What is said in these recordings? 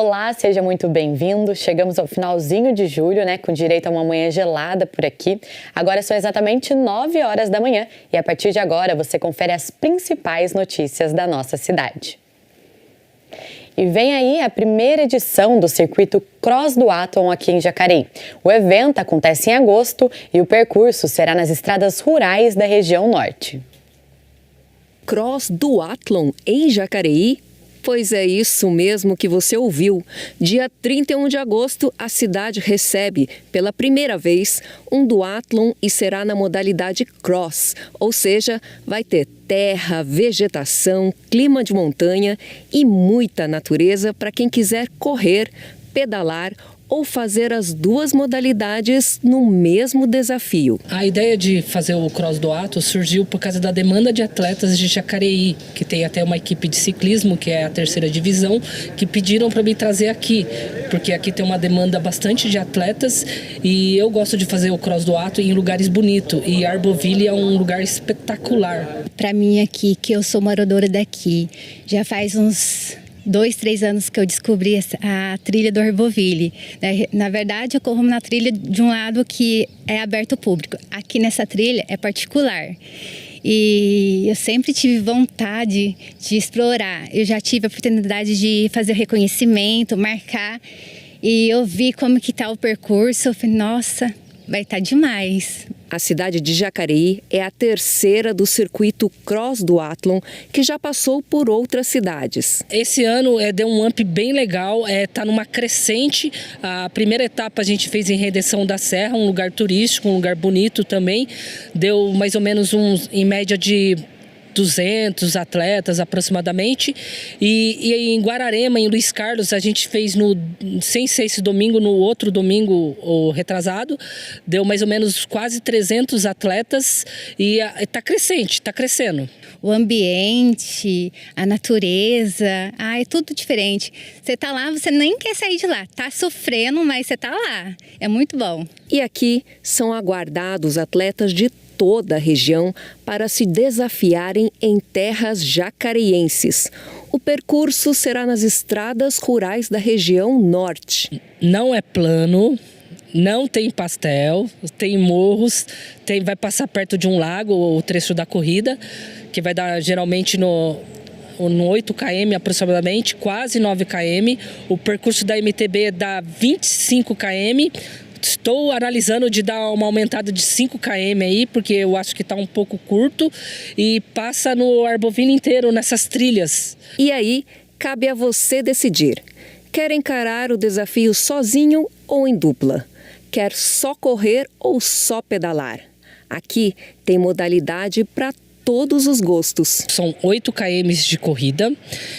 Olá, seja muito bem-vindo. Chegamos ao finalzinho de julho, né, com direito a uma manhã gelada por aqui. Agora são exatamente 9 horas da manhã e a partir de agora você confere as principais notícias da nossa cidade. E vem aí a primeira edição do circuito Cross Duathlon aqui em Jacareí. O evento acontece em agosto e o percurso será nas estradas rurais da região norte. Cross Duathlon em Jacareí? Pois é isso mesmo que você ouviu. Dia 31 de agosto, a cidade recebe, pela primeira vez, um duatlon e será na modalidade cross, ou seja, vai ter terra, vegetação, clima de montanha e muita natureza para quem quiser correr, pedalar ou fazer as duas modalidades no mesmo desafio. A ideia de fazer o Cross Duathlon surgiu por causa da demanda de atletas de Jacareí, que tem até uma equipe de ciclismo, que é a 3ª divisão, que pediram para mim trazer aqui, porque aqui tem uma demanda bastante de atletas e eu gosto de fazer o Cross Duathlon em lugares bonitos e Arboville é um lugar espetacular. Para mim aqui, que eu sou moradora daqui, já faz uns 2, 3 anos que eu descobri a trilha do Arboville. Na verdade, eu corro na trilha de um lado que é aberto ao público. Aqui nessa trilha é particular. E eu sempre tive vontade de explorar. Eu já tive a oportunidade de fazer o reconhecimento, marcar. E eu vi como que está o percurso. Eu falei, nossa, vai estar demais. A cidade de Jacareí é a 3ª do circuito Cross Duathlon, que já passou por outras cidades. Esse ano deu um up bem legal, tá numa crescente. A primeira etapa a gente fez em Redenção da Serra, um lugar turístico, um lugar bonito também. Deu mais ou menos em média de 200 atletas aproximadamente e em Guararema, em Luiz Carlos, a gente fez sem ser esse domingo, no outro domingo o retrasado, deu mais ou menos quase 300 atletas e está crescendo. O ambiente, a natureza, é tudo diferente. Você tá lá, você nem quer sair de lá, tá sofrendo, mas você tá lá, é muito bom. E aqui são aguardados atletas de toda a região para se desafiarem em terras jacareienses. O percurso será nas estradas rurais da região norte. Não é plano, não tem pastel, tem morros, vai passar perto de um lago, o trecho da corrida, que vai dar geralmente no 8 km aproximadamente, quase 9 km. O percurso da MTB dá 25 km. Estou analisando de dar uma aumentada de 5 km aí, porque eu acho que está um pouco curto e passa no Arboville inteiro, nessas trilhas. E aí, cabe a você decidir. Quer encarar o desafio sozinho ou em dupla? Quer só correr ou só pedalar? Aqui tem modalidade para todos os gostos. São 8 km de corrida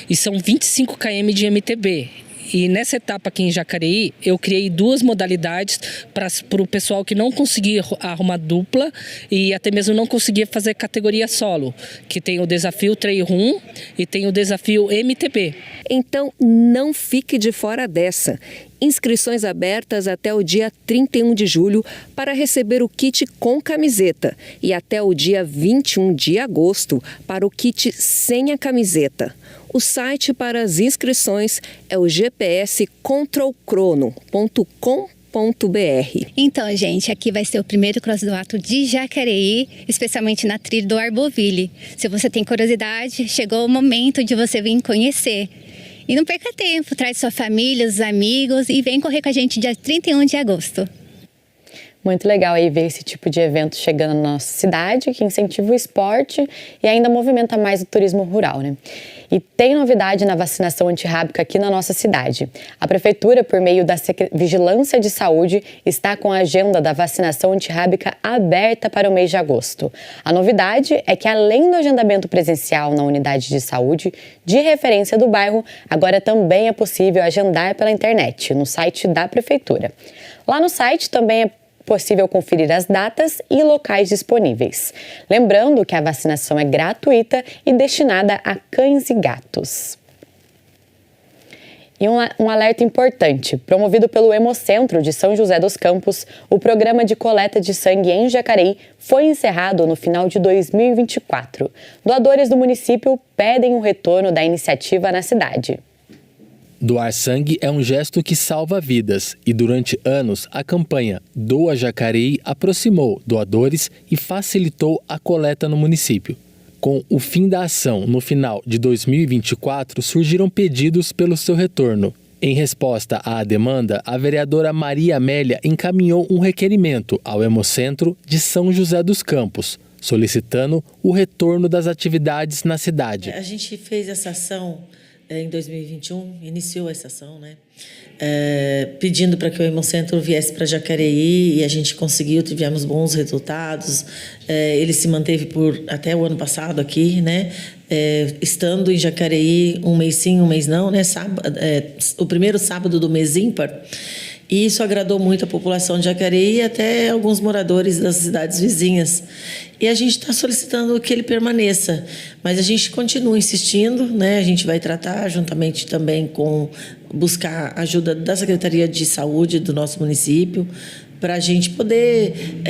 e são 25 km de MTB. E nessa etapa aqui em Jacareí, eu criei 2 modalidades para o pessoal que não conseguia arrumar dupla e até mesmo não conseguia fazer categoria solo, que tem o desafio Trail Run e tem o desafio MTB. Então, não fique de fora dessa. Inscrições abertas até o dia 31 de julho para receber o kit com camiseta e até o dia 21 de agosto para o kit sem a camiseta. O site para as inscrições é o gpscontrolcrono.com.br. Então, gente, aqui vai ser o primeiro Cross Duathlon de Jacareí, especialmente na trilha do Arboville. Se você tem curiosidade, chegou o momento de você vir conhecer. E não perca tempo, traz sua família, os amigos e vem correr com a gente dia 31 de agosto. Muito legal aí ver esse tipo de evento chegando na nossa cidade, que incentiva o esporte e ainda movimenta mais o turismo rural, né? E tem novidade na vacinação antirrábica aqui na nossa cidade. A Prefeitura, por meio da Vigilância de Saúde, está com a agenda da vacinação antirrábica aberta para o mês de agosto. A novidade é que, além do agendamento presencial na unidade de saúde de referência do bairro, agora também é possível agendar pela internet, no site da Prefeitura. Lá no site também é possível conferir as datas e locais disponíveis. Lembrando que a vacinação é gratuita e destinada a cães e gatos. E um alerta importante, promovido pelo Hemocentro de São José dos Campos, o programa de coleta de sangue em Jacareí foi encerrado no final de 2024. Doadores do município pedem o retorno da iniciativa na cidade. Doar sangue é um gesto que salva vidas e durante anos a campanha Doa Jacareí aproximou doadores e facilitou a coleta no município. Com o fim da ação no final de 2024, surgiram pedidos pelo seu retorno. Em resposta à demanda, a vereadora Maria Amélia encaminhou um requerimento ao Hemocentro de São José dos Campos, solicitando o retorno das atividades na cidade. A gente fez essa ação em 2021, iniciou essa ação, né? Pedindo para que o Hemocentro viesse para Jacareí e a gente conseguiu, tivemos bons resultados. Ele se manteve até o ano passado aqui, né? Estando em Jacareí um mês sim, um mês não, né? O primeiro sábado do mês ímpar. E isso agradou muito a população de Jacareí e até alguns moradores das cidades vizinhas. E a gente está solicitando que ele permaneça, mas a gente continua insistindo, né? A gente vai tratar juntamente também com buscar ajuda da Secretaria de Saúde do nosso município, para a gente poder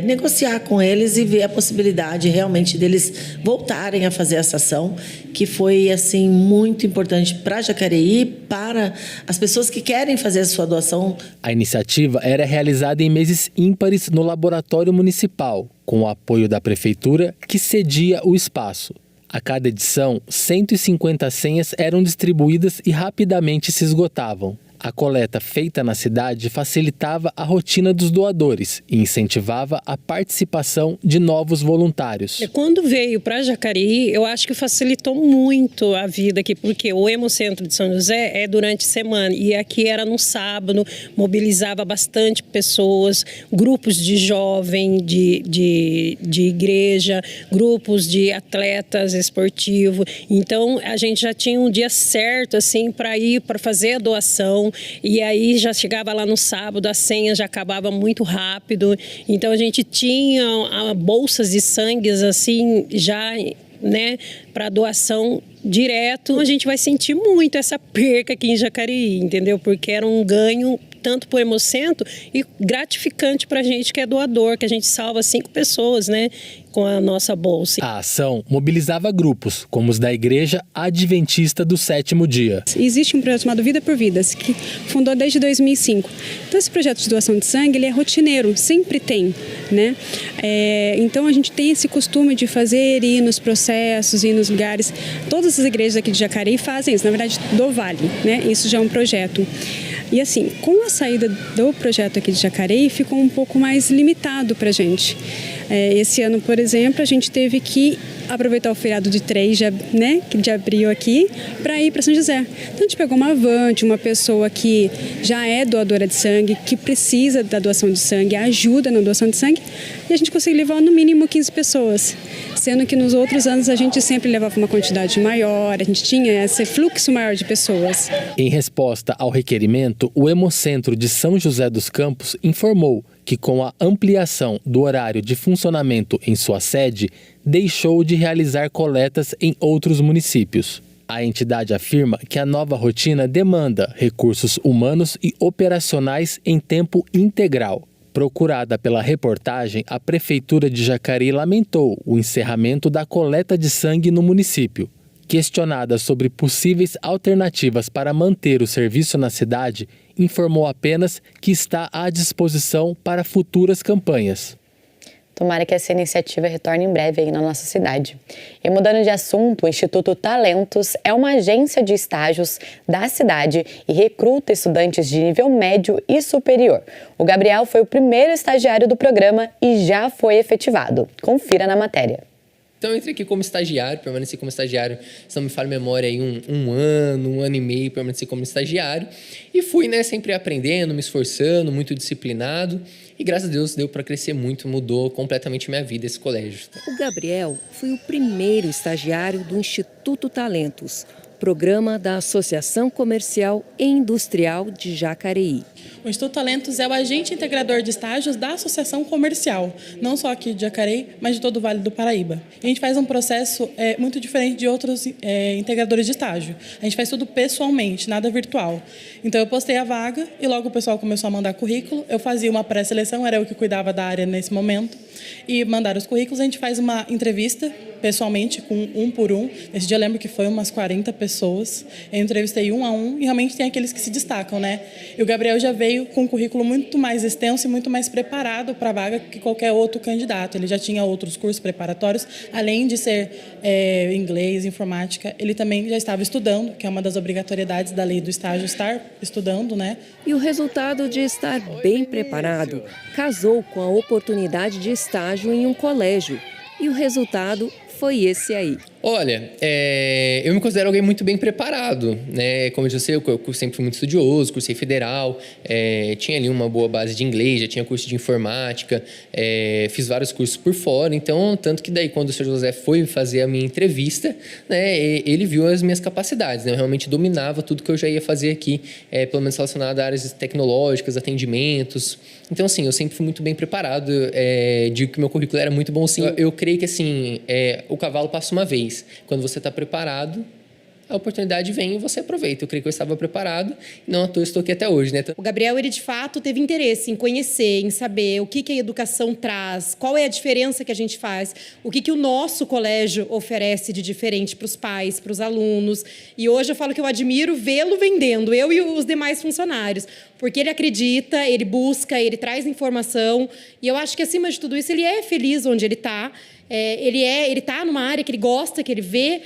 negociar com eles e ver a possibilidade realmente deles voltarem a fazer essa ação, que foi assim muito importante para Jacareí, para as pessoas que querem fazer a sua doação. A iniciativa era realizada em meses ímpares no laboratório municipal, com o apoio da prefeitura, que cedia o espaço. A cada edição, 150 senhas eram distribuídas e rapidamente se esgotavam. A coleta feita na cidade facilitava a rotina dos doadores e incentivava a participação de novos voluntários. Quando veio para Jacareí, eu acho que facilitou muito a vida aqui, porque o Hemocentro de São José é durante a semana e aqui era no sábado, mobilizava bastante pessoas, grupos de jovem, de igreja, grupos de atletas esportivos. Então, a gente já tinha um dia certo assim, para ir, para fazer a doação. E aí já chegava lá no sábado, a senha já acabava muito rápido. Então a gente tinha bolsas de sangue assim já, né, para doação direto. A gente vai sentir muito essa perca aqui em Jacareí, entendeu? Porque era um ganho tanto para o Hemocentro e gratificante para a gente que é doador, que a gente salva 5 pessoas, né, com a nossa bolsa. A ação mobilizava grupos, como os da Igreja Adventista do Sétimo Dia. Existe um projeto chamado Vida por Vidas, que fundou desde 2005. Então, esse projeto de doação de sangue, ele é rotineiro, sempre tem, né? Então, a gente tem esse costume de fazer, ir nos processos, ir nos lugares. Todas as igrejas aqui de Jacareí fazem isso, na verdade, do Vale, né? Isso já é um projeto. E assim, com a saída do projeto aqui de Jacareí, ficou um pouco mais limitado para a gente. Esse ano, por exemplo, a gente teve que aproveitar o feriado de 3 de abril aqui, para ir para São José. Então, a gente pegou uma van de uma pessoa que já é doadora de sangue, que precisa da doação de sangue, ajuda na doação de sangue, e a gente conseguiu levar no mínimo 15 pessoas. Sendo que nos outros anos a gente sempre levava uma quantidade maior, a gente tinha esse fluxo maior de pessoas. Em resposta ao requerimento, o Hemocentro de São José dos Campos informou que com a ampliação do horário de funcionamento em sua sede, deixou de realizar coletas em outros municípios. A entidade afirma que a nova rotina demanda recursos humanos e operacionais em tempo integral. Procurada pela reportagem, a Prefeitura de Jacareí lamentou o encerramento da coleta de sangue no município. Questionada sobre possíveis alternativas para manter o serviço na cidade, informou apenas que está à disposição para futuras campanhas. Tomara que essa iniciativa retorne em breve aí na nossa cidade. E mudando de assunto, o Instituto Talentos é uma agência de estágios da cidade e recruta estudantes de nível médio e superior. O Gabriel foi o primeiro estagiário do programa e já foi efetivado. Confira na matéria. Então eu entrei aqui como estagiário, permaneci como estagiário, se não me falha a memória, aí um ano e meio, permaneci como estagiário. E fui, né, sempre aprendendo, me esforçando, muito disciplinado. E graças a Deus deu para crescer muito, mudou completamente minha vida esse colégio. O Gabriel foi o primeiro estagiário do Instituto Talentos, programa da Associação Comercial e Industrial de Jacareí. O Instituto Talentos é o agente integrador de estágios da Associação Comercial, não só aqui de Jacareí, mas de todo o Vale do Paraíba. E a gente faz um processo muito diferente de outros integradores de estágio. A gente faz tudo pessoalmente, nada virtual. Então eu postei a vaga e logo o pessoal começou a mandar currículo. Eu fazia uma pré-seleção, era eu que cuidava da área nesse momento. E mandaram os currículos, a gente faz uma entrevista pessoalmente com um por um. Nesse dia eu lembro que foi umas 40 pessoas. Eu entrevistei um a um e realmente tem aqueles que se destacam, né? E o Gabriel já veio com um currículo muito mais extenso e muito mais preparado para a vaga que qualquer outro candidato. Ele já tinha outros cursos preparatórios, além de ser inglês, informática, ele também já estava estudando, que é uma das obrigatoriedades da lei do estágio, estar estudando, né? E o resultado de estar bem preparado casou com a oportunidade de estágio em um colégio. E o resultado foi esse aí. Olha, eu me considero alguém muito bem preparado, né? Como eu disse, eu sempre fui muito estudioso, cursei federal, tinha ali uma boa base de inglês, já tinha curso de informática, fiz vários cursos por fora, então, tanto que daí quando o Sr. José foi fazer a minha entrevista, né, ele viu as minhas capacidades, né? Eu realmente dominava tudo que eu já ia fazer aqui, pelo menos relacionado a áreas tecnológicas, atendimentos. Então, assim, eu sempre fui muito bem preparado, digo que meu currículo era muito bom, sim. Eu creio que, assim, o cavalo passa uma vez. Quando você está preparado, a oportunidade vem e você aproveita. Eu creio que eu estava preparado e não à toa estou aqui até hoje, né? O Gabriel, ele de fato teve interesse em conhecer, em saber o que a educação traz, qual é a diferença que a gente faz, o que o nosso colégio oferece de diferente para os pais, para os alunos. E hoje eu falo que eu admiro vê-lo vendendo, eu e os demais funcionários, porque ele acredita, ele busca, ele traz informação e eu acho que, acima de tudo isso, ele é feliz onde ele está. Ele está numa área que ele gosta, que ele vê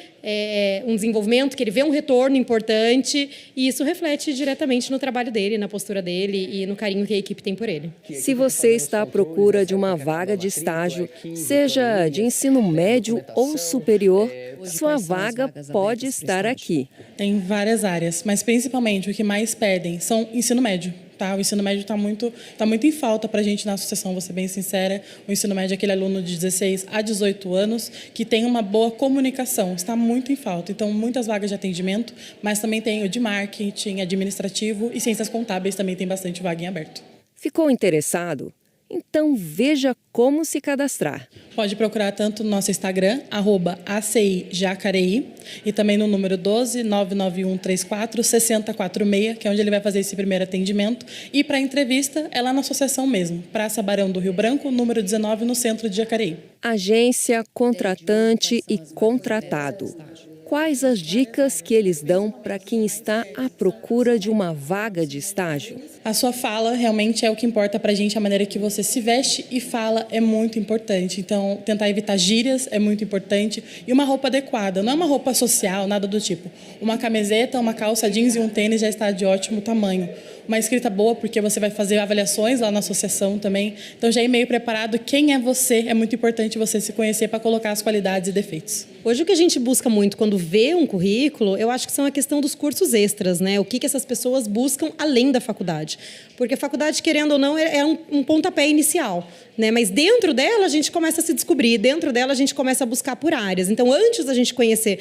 um desenvolvimento, que ele vê um retorno importante e isso reflete diretamente no trabalho dele, na postura dele e no carinho que a equipe tem por ele. Se você está à procura de uma vaga de estágio, seja de ensino médio ou superior, sua vaga pode estar aqui. Tem várias áreas, mas principalmente o que mais pedem são ensino médio. Tá? O ensino médio está muito em falta para a gente na associação, vou ser bem sincera. O ensino médio é aquele aluno de 16 a 18 anos que tem uma boa comunicação, está muito em falta. Então, muitas vagas de atendimento, mas também tem o de marketing, administrativo e ciências contábeis também tem bastante vaga em aberto. Ficou interessado? Então veja como se cadastrar. Pode procurar tanto no nosso Instagram, @ACIJacareí, e também no número 12 991 34 6046, que é onde ele vai fazer esse primeiro atendimento. E para a entrevista é lá na associação mesmo, Praça Barão do Rio Branco, número 19, no centro de Jacareí. Agência, contratante e contratado. Quais as dicas que eles dão para quem está à procura de uma vaga de estágio? A sua fala realmente é o que importa para a gente, a maneira que você se veste e fala é muito importante. Então, tentar evitar gírias é muito importante. E uma roupa adequada, não é uma roupa social, nada do tipo. Uma camiseta, uma calça jeans e um tênis já está de ótimo tamanho. Uma escrita boa, porque você vai fazer avaliações lá na associação também. Então, já ir meio preparado. Quem é você? É muito importante você se conhecer para colocar as qualidades e defeitos. Hoje o que a gente busca muito quando vê um currículo, eu acho que são a questão dos cursos extras, né? O que essas pessoas buscam além da faculdade. Porque a faculdade, querendo ou não, é um pontapé inicial, né? Mas dentro dela a gente começa a se descobrir, dentro dela a gente começa a buscar por áreas. Então, antes da gente conhecer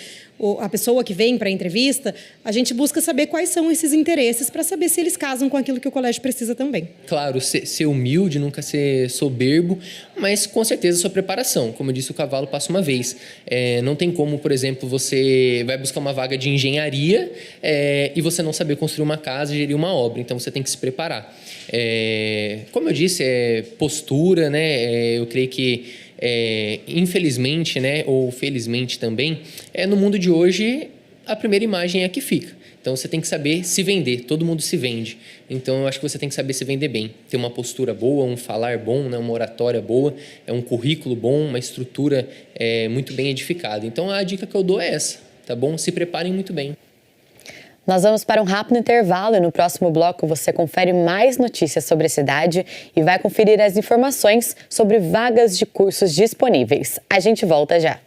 a pessoa que vem para a entrevista, a gente busca saber quais são esses interesses para saber se eles casam com aquilo que o colégio precisa também. Claro, ser humilde, nunca ser soberbo, mas com certeza a sua preparação. Como eu disse, o cavalo passa uma vez. Não tem como, por exemplo, você vai buscar uma vaga de engenharia e você não saber construir uma casa e gerir uma obra. Então, você tem que se preparar. Como eu disse, postura, né? Eu creio que, infelizmente, né, ou felizmente também, no mundo de hoje, a primeira imagem é a que fica. Então, você tem que saber se vender. Todo mundo se vende. Então, eu acho que você tem que saber se vender bem. Ter uma postura boa, um falar bom, né? Uma oratória boa, um currículo bom, uma estrutura muito bem edificada. Então, a dica que eu dou é essa, tá bom? Se preparem muito bem. Nós vamos para um rápido intervalo e no próximo bloco você confere mais notícias sobre a cidade e vai conferir as informações sobre vagas de cursos disponíveis. A gente volta já.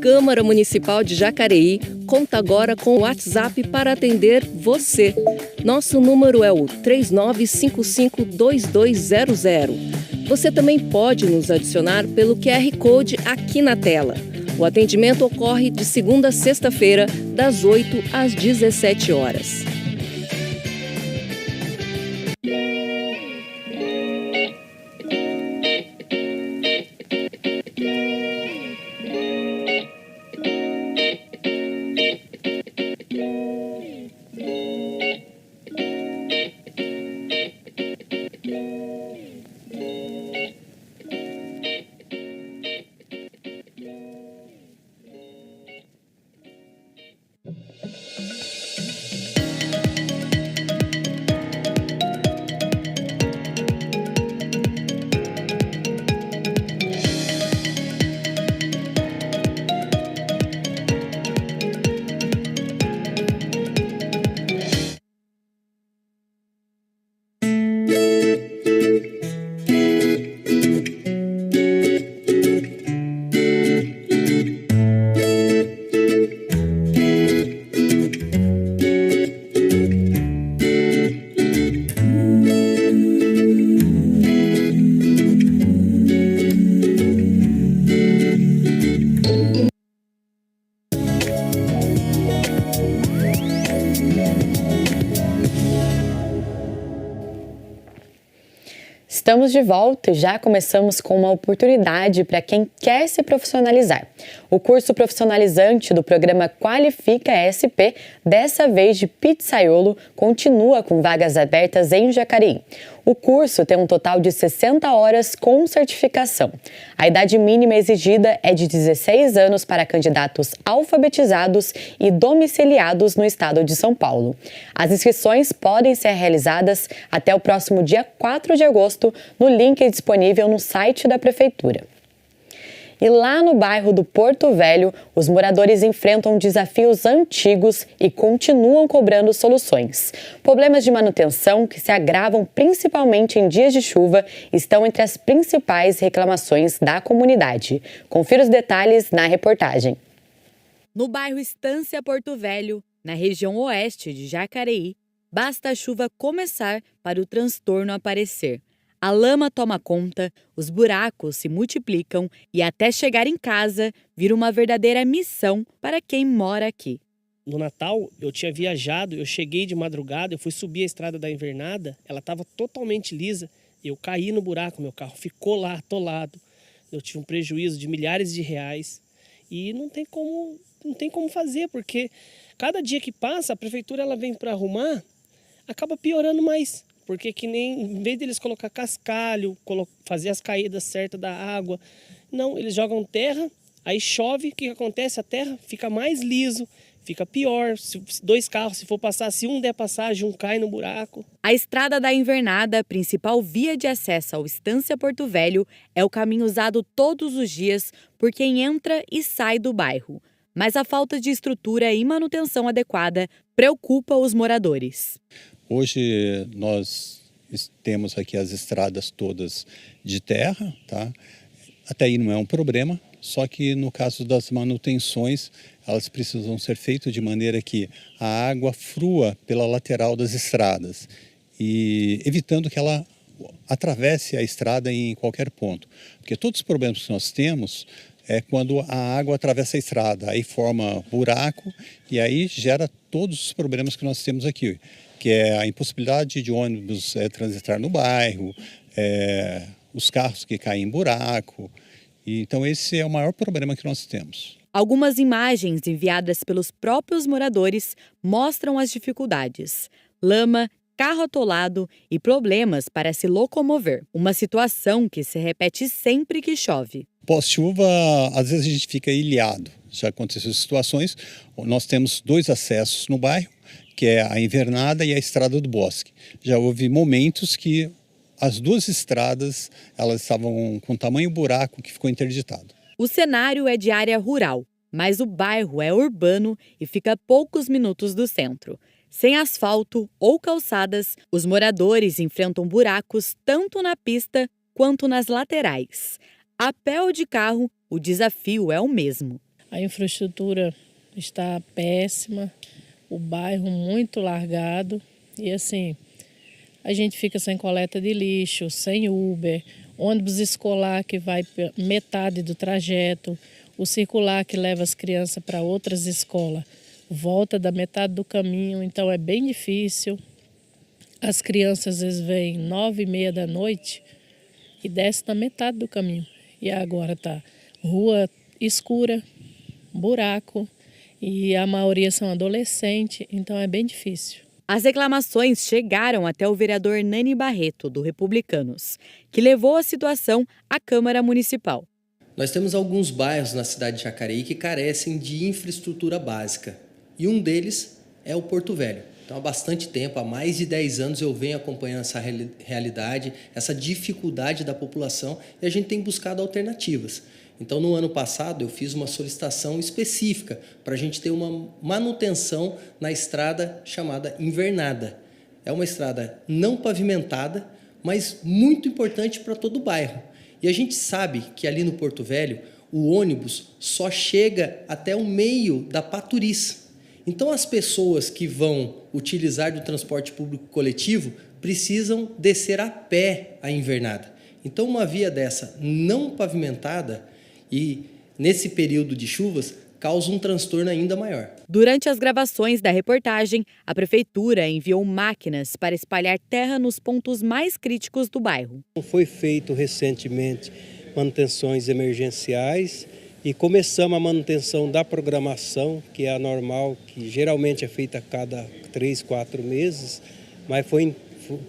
Câmara Municipal de Jacareí conta agora com o WhatsApp para atender você. Nosso número é o 39552200. Você também pode nos adicionar pelo QR Code aqui na tela. O atendimento ocorre de segunda a sexta-feira, das 8 às 17 horas. Estamos de volta e já começamos com uma oportunidade para quem quer se profissionalizar. O curso profissionalizante do programa Qualifica SP, dessa vez de pizzaiolo, continua com vagas abertas em Jacareí. O curso tem um total de 60 horas com certificação. A idade mínima exigida é de 16 anos para candidatos alfabetizados e domiciliados no estado de São Paulo. As inscrições podem ser realizadas até o próximo dia 4 de agosto no link disponível no site da Prefeitura. E lá no bairro do Porto Velho, os moradores enfrentam desafios antigos e continuam cobrando soluções. Problemas de manutenção, que se agravam principalmente em dias de chuva, estão entre as principais reclamações da comunidade. Confira os detalhes na reportagem. No bairro Estância Porto Velho, na região oeste de Jacareí, basta a chuva começar para o transtorno aparecer. A lama toma conta, os buracos se multiplicam e até chegar em casa vira uma verdadeira missão para quem mora aqui. No Natal, eu tinha viajado, eu cheguei de madrugada, eu fui subir a estrada da Invernada, ela estava totalmente lisa, eu caí no buraco, meu carro ficou lá atolado, eu tive um prejuízo de milhares de reais e não tem como fazer, porque cada dia que passa, a prefeitura ela vem para arrumar, acaba piorando mais. Porque que nem, em vez deles colocar cascalho, fazer as caídas certas da água, não, eles jogam terra, aí chove, o que acontece? A terra fica mais liso, fica pior. Se dois carros, se for passar, se um der passagem, um cai no buraco. A Estrada da Invernada, principal via de acesso ao Estância Porto Velho, é o caminho usado todos os dias por quem entra e sai do bairro. Mas a falta de estrutura e manutenção adequada preocupa os moradores. Hoje nós temos aqui as estradas todas de terra, tá? Até aí não é um problema, só que no caso das manutenções, elas precisam ser feitas de maneira que a água flua pela lateral das estradas e evitando que ela atravesse a estrada em qualquer ponto. Porque todos os problemas que nós temos é quando a água atravessa a estrada, aí forma buraco e aí gera todos os problemas que nós temos aqui, que é a impossibilidade de ônibus transitar no bairro, os carros que caem em buraco. E, então esse é o maior problema que nós temos. Algumas imagens enviadas pelos próprios moradores mostram as dificuldades. Lama, carro atolado e problemas para se locomover. Uma situação que se repete sempre que chove. Pós-chuva, às vezes a gente fica ilhado. Já aconteceu situações, nós temos 2 acessos no bairro, que é a Invernada e a Estrada do Bosque. Já houve momentos que as 2 estradas elas estavam com tamanho buraco que ficou interditado. O cenário é de área rural, mas o bairro é urbano e fica a poucos minutos do centro. Sem asfalto ou calçadas, os moradores enfrentam buracos tanto na pista quanto nas laterais. A pé ou de carro, o desafio é o mesmo. A infraestrutura está péssima, o bairro muito largado e assim, a gente fica sem coleta de lixo, sem Uber, ônibus escolar que vai metade do trajeto, o circular que leva as crianças para outras escolas volta da metade do caminho, então é bem difícil. As crianças às vezes vêm 9h30 da noite e descem na metade do caminho. E agora tá rua escura, buraco, e a maioria são adolescentes, então é bem difícil. As reclamações chegaram até o vereador Nani Barreto, do Republicanos, que levou a situação à Câmara Municipal. Nós temos alguns bairros na cidade de Jacareí que carecem de infraestrutura básica. E um deles é o Porto Velho. Então, há bastante tempo, há mais de 10 anos, eu venho acompanhando essa realidade, essa dificuldade da população, e a gente tem buscado alternativas. Então, no ano passado, eu fiz uma solicitação específica para a gente ter uma manutenção na estrada chamada Invernada. É uma estrada não pavimentada, mas muito importante para todo o bairro. E a gente sabe que ali no Porto Velho, o ônibus só chega até o meio da Paturiz. Então, as pessoas que vão utilizar do transporte público coletivo precisam descer a pé a Invernada. Então, uma via dessa não pavimentada e, nesse período de chuvas, causa um transtorno ainda maior. Durante as gravações da reportagem, a Prefeitura enviou máquinas para espalhar terra nos pontos mais críticos do bairro. Foi feito recentemente manutenções emergenciais e começamos a manutenção da programação, que é a normal, que geralmente é feita a cada 3, 4 meses, mas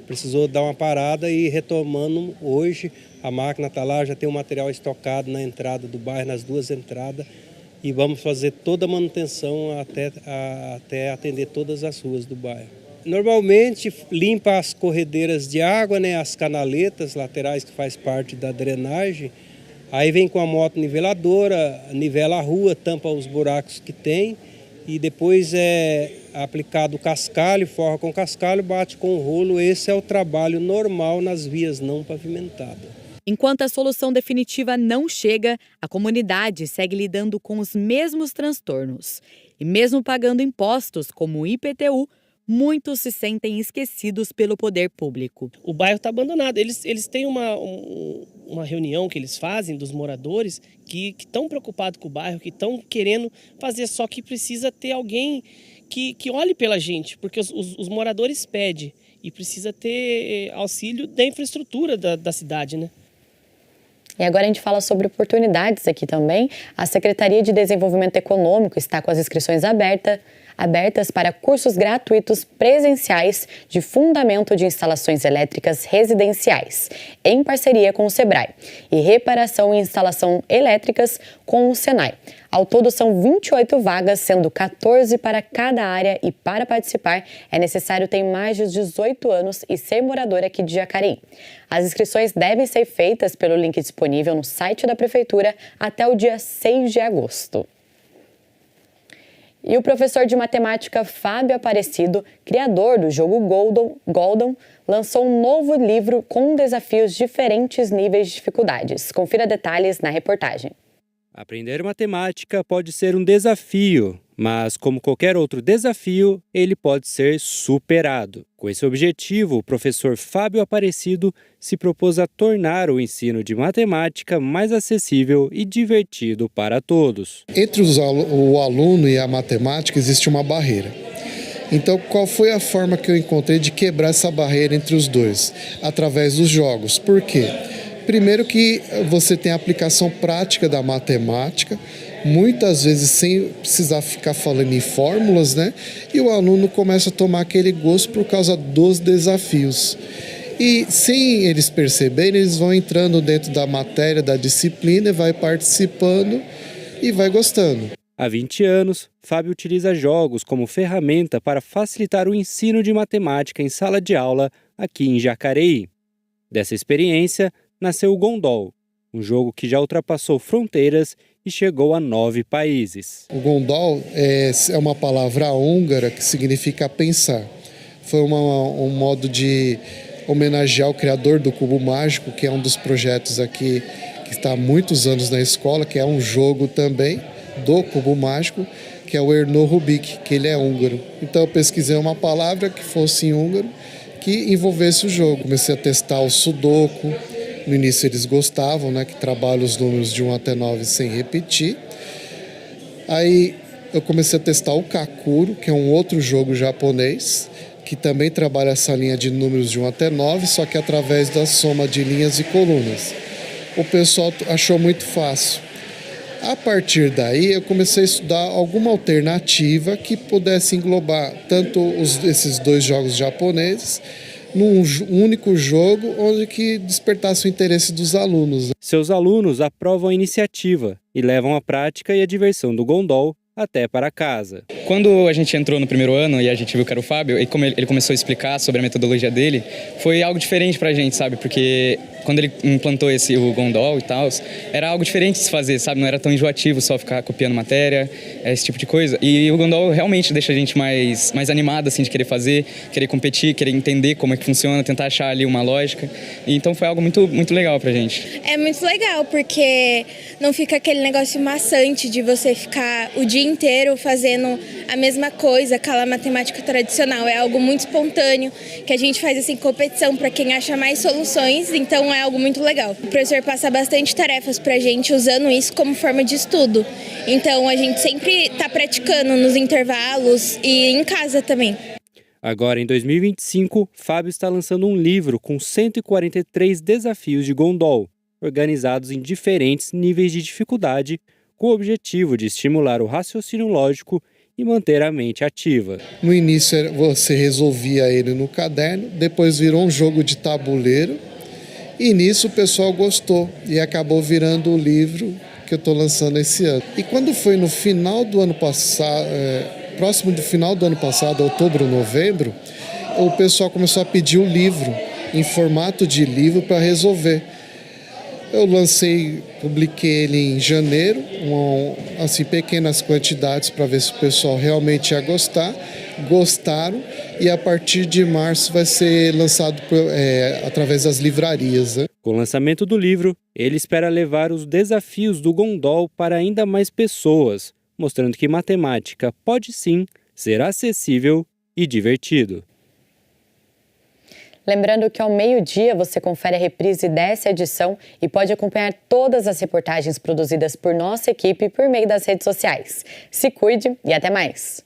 precisou dar uma parada e retomando hoje. A máquina está lá, já tem o material estocado na entrada do bairro, nas 2 entradas, e vamos fazer toda a manutenção até atender todas as ruas do bairro. Normalmente limpa as corredeiras de água, né, as canaletas laterais que faz parte da drenagem, aí vem com a moto niveladora, nivela a rua, tampa os buracos que tem e depois é aplicado o cascalho, forra com cascalho, bate com o rolo. Esse é o trabalho normal nas vias não pavimentadas. Enquanto a solução definitiva não chega, a comunidade segue lidando com os mesmos transtornos. E mesmo pagando impostos como o IPTU, muitos se sentem esquecidos pelo poder público. O bairro está abandonado. Eles têm uma reunião que eles fazem dos moradores que estão preocupados com o bairro, que estão querendo fazer, só que precisa ter alguém que olhe pela gente, porque os moradores pedem e precisa ter auxílio da infraestrutura da cidade, né? E agora a gente fala sobre oportunidades aqui também. A Secretaria de Desenvolvimento Econômico está com as inscrições abertas para cursos gratuitos presenciais de fundamento de instalações elétricas residenciais, em parceria com o Sebrae, e reparação e instalação elétricas com o Senai. Ao todo, são 28 vagas, sendo 14 para cada área, e para participar é necessário ter mais de 18 anos e ser morador aqui de Jacareí. As inscrições devem ser feitas pelo link disponível no site da Prefeitura até o dia 6 de agosto. E o professor de matemática Fábio Aparecido, criador do jogo Golden, lançou um novo livro com desafios de diferentes níveis de dificuldades. Confira detalhes na reportagem. Aprender matemática pode ser um desafio, mas como qualquer outro desafio, ele pode ser superado. Com esse objetivo, o professor Fábio Aparecido se propôs a tornar o ensino de matemática mais acessível e divertido para todos. Entre o aluno e a matemática existe uma barreira. Então, qual foi a forma que eu encontrei de quebrar essa barreira entre os dois? Através dos jogos. Por quê? Primeiro que você tem a aplicação prática da matemática, muitas vezes sem precisar ficar falando em fórmulas, né? E o aluno começa a tomar aquele gosto por causa dos desafios. E sem eles perceberem, eles vão entrando dentro da matéria, da disciplina, vai participando e vai gostando. Há 20 anos, Fábio utiliza jogos como ferramenta para facilitar o ensino de matemática em sala de aula aqui em Jacareí. Dessa experiência, nasceu o Gondol, um jogo que já ultrapassou fronteiras e chegou a 9 países. O Gondol é uma palavra húngara que significa pensar. Foi um modo de homenagear o criador do Cubo Mágico, que é um dos projetos aqui que está há muitos anos na escola, que é um jogo também, do cubo mágico, que é o Erno Rubik, que ele é húngaro. Então eu pesquisei uma palavra que fosse em húngaro, que envolvesse o jogo. Comecei a testar o Sudoku. No início eles gostavam, né, que trabalha os números de 1 até 9 sem repetir. Aí eu comecei a testar o Kakuro, que é um outro jogo japonês, que também trabalha essa linha de números de 1 até 9, só que através da soma de linhas e colunas. O pessoal achou muito fácil. A partir daí, eu comecei a estudar alguma alternativa que pudesse englobar tanto esses dois jogos japoneses num único jogo, onde que despertasse o interesse dos alunos. Seus alunos aprovam a iniciativa e levam a prática e a diversão do Gondol até para casa. Quando a gente entrou no primeiro ano e a gente viu que era o Fábio, e como ele começou a explicar sobre a metodologia dele, foi algo diferente pra gente, sabe? Porque quando ele implantou o Gondol e tal, era algo diferente de se fazer, sabe? Não era tão enjoativo só ficar copiando matéria, esse tipo de coisa. E o Gondol realmente deixa a gente mais animado, assim, de querer fazer, querer competir, querer entender como é que funciona, tentar achar ali uma lógica. E então foi algo muito, muito legal pra gente. É muito legal, porque não fica aquele negócio maçante de você ficar o dia inteiro fazendo a mesma coisa, aquela matemática tradicional. É algo muito espontâneo, que a gente faz assim competição para quem acha mais soluções, então é algo muito legal. O professor passa bastante tarefas pra gente usando isso como forma de estudo. Então a gente sempre está praticando nos intervalos e em casa também. Agora, em 2025, Fábio está lançando um livro com 143 desafios de Gondol, organizados em diferentes níveis de dificuldade, com o objetivo de estimular o raciocínio lógico e manter a mente ativa. No início você resolvia ele no caderno, depois virou um jogo de tabuleiro e nisso o pessoal gostou e acabou virando o livro que eu estou lançando esse ano. E quando foi no final do ano passado, próximo do final do ano passado, outubro, novembro, o pessoal começou a pedir o livro em formato de livro para resolver. Eu publiquei ele em janeiro, assim, pequenas quantidades para ver se o pessoal realmente ia gostar. Gostaram e a partir de março vai ser lançado através das livrarias. Né? Com o lançamento do livro, ele espera levar os desafios do Gondol para ainda mais pessoas, mostrando que matemática pode sim ser acessível e divertido. Lembrando que ao meio-dia você confere a reprise dessa edição e pode acompanhar todas as reportagens produzidas por nossa equipe por meio das redes sociais. Se cuide e até mais!